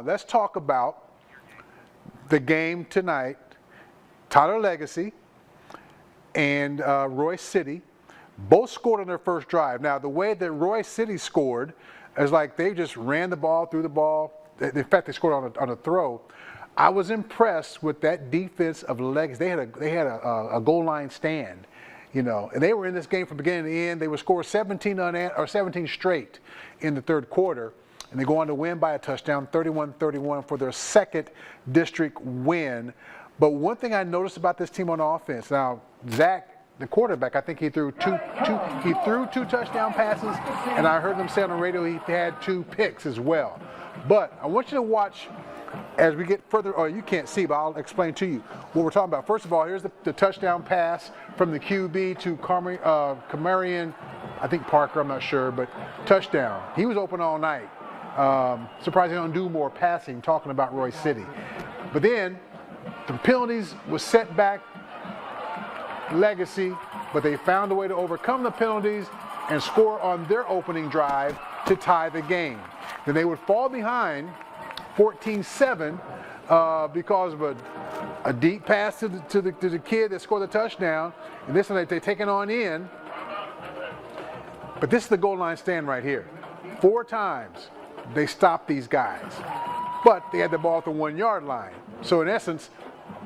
Let's talk about the game tonight. Tyler Legacy and Royce City both scored on their first drive. Now, the way that Royce City scored is like they just ran the ball, threw the ball. In fact, they scored on a throw. I was impressed with that defense of Legacy. They had a goal line stand, you know, and they were in this game from beginning to end. They would score 17 straight in the third quarter, and they go on to win by a touchdown, 31-31 for their second district win. But one thing I noticed about this team on offense, now Zach, the quarterback, I think he threw two touchdown passes, and I heard them say on the radio he had 2 picks as well. But I want you to watch as we get further. Oh, you can't see, but I'll explain to you what we're talking about. First of all, here's the touchdown pass from the QB to Camarian, I think Parker, I'm not sure, but touchdown. He was open all night. Surprised they don't do more passing, talking about Royce City. But then the penalties was set back Legacy, but they found a way to overcome the penalties and score on their opening drive to tie the game. Then they would fall behind 14-7 because of a deep pass to the kid that scored the touchdown. And this one they take it on in. But this is the goal line stand right here. 4 times they stopped these guys. But they had the ball at the 1-yard line. So in essence,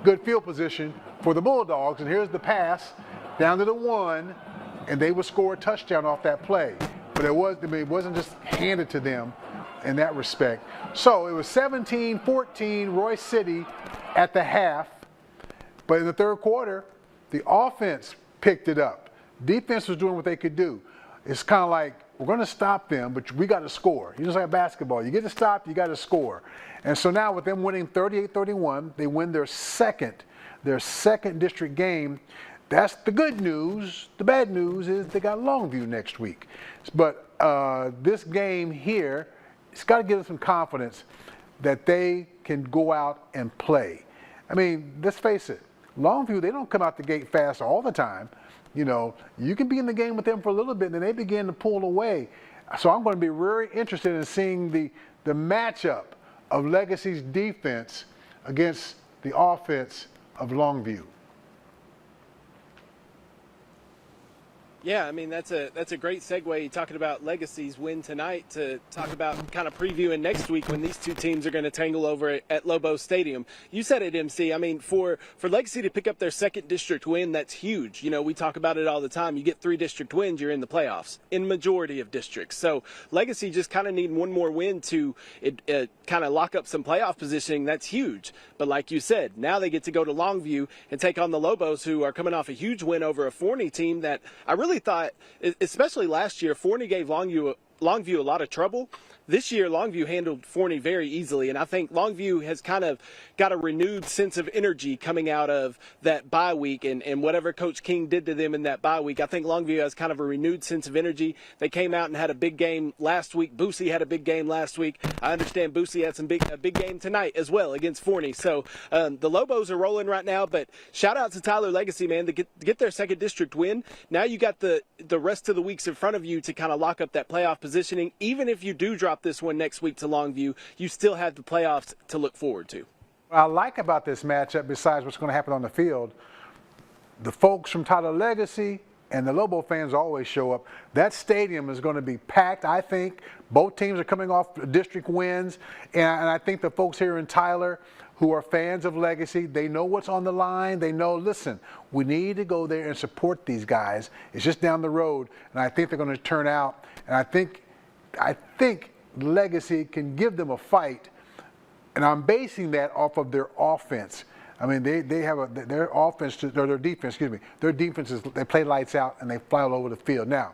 good field position for the Bulldogs. And here's the pass down to the 1, and they would score a touchdown off that play. But it wasn't just handed to them in that respect. So it was 17-14 Royce City at the half. But in the third quarter, the offense picked it up. Defense was doing what they could do. It's kind of like, we're going to stop them, but we got to score. You just like basketball. You get to stop, you got to score. And so now with them winning 38-31, they win their second district game. That's the good news. The bad news is they got Longview next week. But this game here, it's got to give them some confidence that they can go out and play. I mean, let's face it, Longview, they don't come out the gate fast all the time. You know, you can be in the game with them for a little bit, and then they begin to pull away. So I'm going to be very interested in seeing the matchup of Legacy's defense against the offense of Longview. Yeah, I mean, that's a great segue, talking about Legacy's win tonight, to talk about kind of previewing next week when these two teams are going to tangle over at Lobo Stadium. You said it, MC. I mean, for Legacy to pick up their second district win, that's huge. You know, we talk about it all the time. You get 3 district wins, you're in the playoffs in majority of districts. So Legacy just kind of need one more win to kind of lock up some playoff positioning. That's huge. But like you said, now they get to go to Longview and take on the Lobos, who are coming off a huge win over a Forney team that I really thought, especially last year, Forney gave Longview a lot of trouble. This year, Longview handled Forney very easily, and I think Longview has kind of got a renewed sense of energy coming out of that bye week and whatever Coach King did to them in that bye week. I think Longview has kind of a renewed sense of energy. They came out and had a big game last week. Boosie had a big game last week. I understand Boosie had a big game tonight as well against Forney. So the Lobos are rolling right now, but shout out to Tyler Legacy, man, to get their second district win. Now you got the rest of the weeks in front of you to kind of lock up that playoff positioning. Even if you do drop this one next week to Longview, you still have the playoffs to look forward to. What I like about this matchup, besides what's going to happen on the field, the folks from Tyler Legacy and the Lobo fans always show up. That stadium is going to be packed, I think. Both teams are coming off district wins, and I think the folks here in Tyler who are fans of Legacy, they know what's on the line. They know, listen, we need to go there and support these guys. It's just down the road, and I think they're going to turn out, and I think Legacy can give them a fight, and I'm basing that off of their offense. I mean, they have their offense, or their defense, excuse me. Their defense is, they play lights out and they fly all over the field. Now,